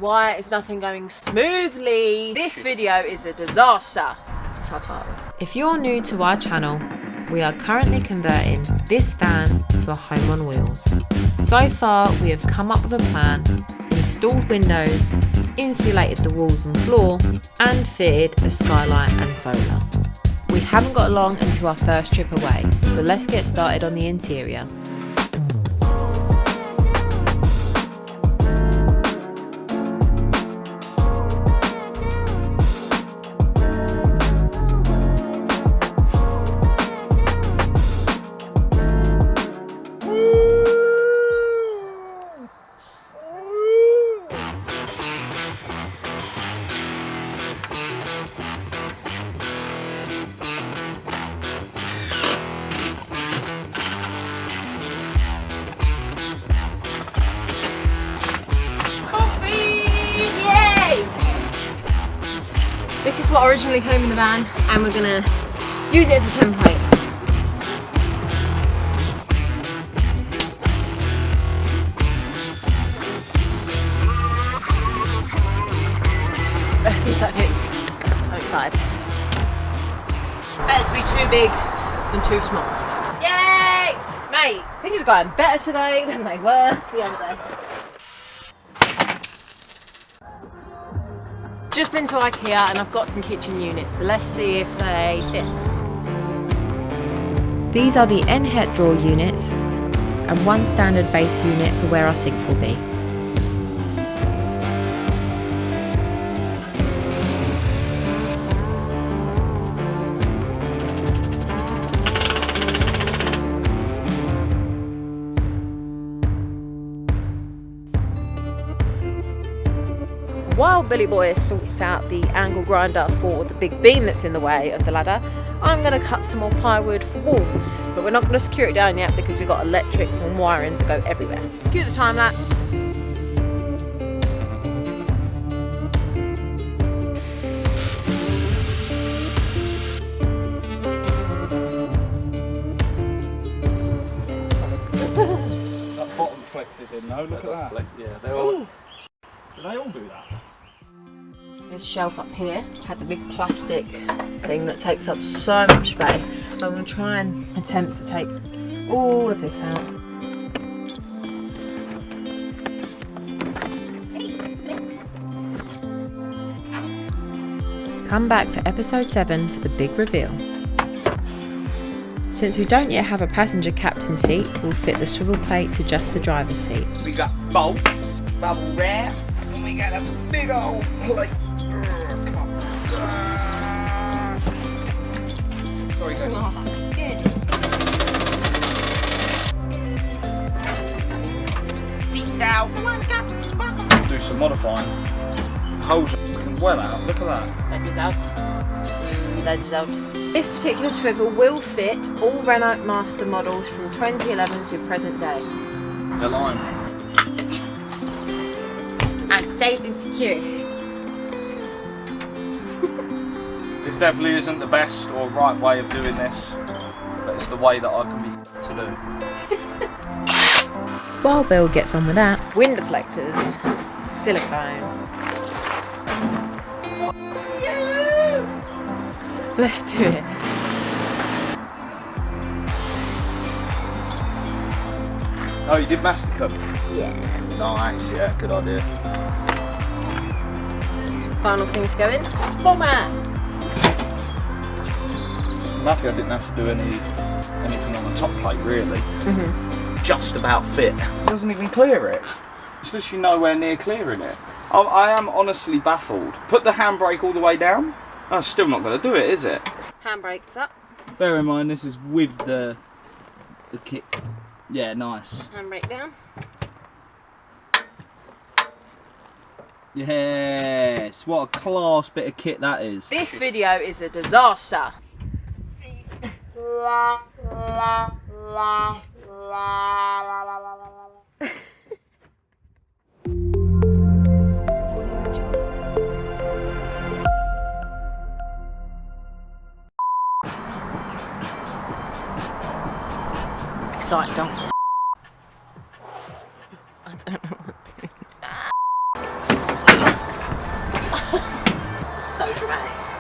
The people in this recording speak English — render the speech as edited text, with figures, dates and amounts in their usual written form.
Why is nothing going smoothly? This video is a disaster. That's our title. If you're new to our channel, we are currently converting this van to a home on wheels. So far, we have come up with a plan, installed windows, insulated the walls and floor, and fitted a skylight and solar. We haven't got long until our first trip away, so let's get started on the interior. This is what originally came in the van, and we're gonna use it as a template. Let's see if that fits. I'm excited. Better to be too big than too small. Yay! Mate, things are going better today than they were the other day. Just been to IKEA and I've got some kitchen units, so let's see if they fit. These are the end head drawer units and one standard base unit for where our sink will be. While Billy Boy sorts out the angle grinder for the big beam that's in the way of the ladder, I'm going to cut some more plywood for walls, but we're not going to secure it down yet because we've got electrics and wiring to go everywhere. Cue the time lapse. That bottom flexes in though, look at that. Flex, yeah, they all do that. This shelf up here has a big plastic thing that takes up so much space. So I'm going to try and attempt to take all of this out. Come back for episode 7 for the big reveal. Since we don't yet have a passenger captain seat, we'll fit the swivel plate to just the driver's seat. We got bolts, bubble wrap, and we got a big old plate. Sorry guys. Oh, scared. Seats out. We'll do some modifying. Holes are looking well out, look at that. That is out. That is out. This particular swivel will fit all Renault Master models from 2011 to present day. The line. I'm safe and secure. This definitely isn't the best or right way of doing this, but it's the way that I can be to do. While Bill gets on with that, wind deflectors, silicone. Let's do it. Oh, you did master them? Yeah. Nice, yeah, good idea. Final thing to go in, floor mat. I'm happy I didn't have to do anything on the top plate really. Just about fit. Doesn't even clear it. It's literally nowhere near clearing it. I am honestly baffled. Put the handbrake all the way down. That's still not going to do it, is it? Handbrake's up. Bear in mind this is with the kit. Yeah, nice. Handbrake down. Yes, what a class bit of kit that is. This video is a disaster. Excited, don't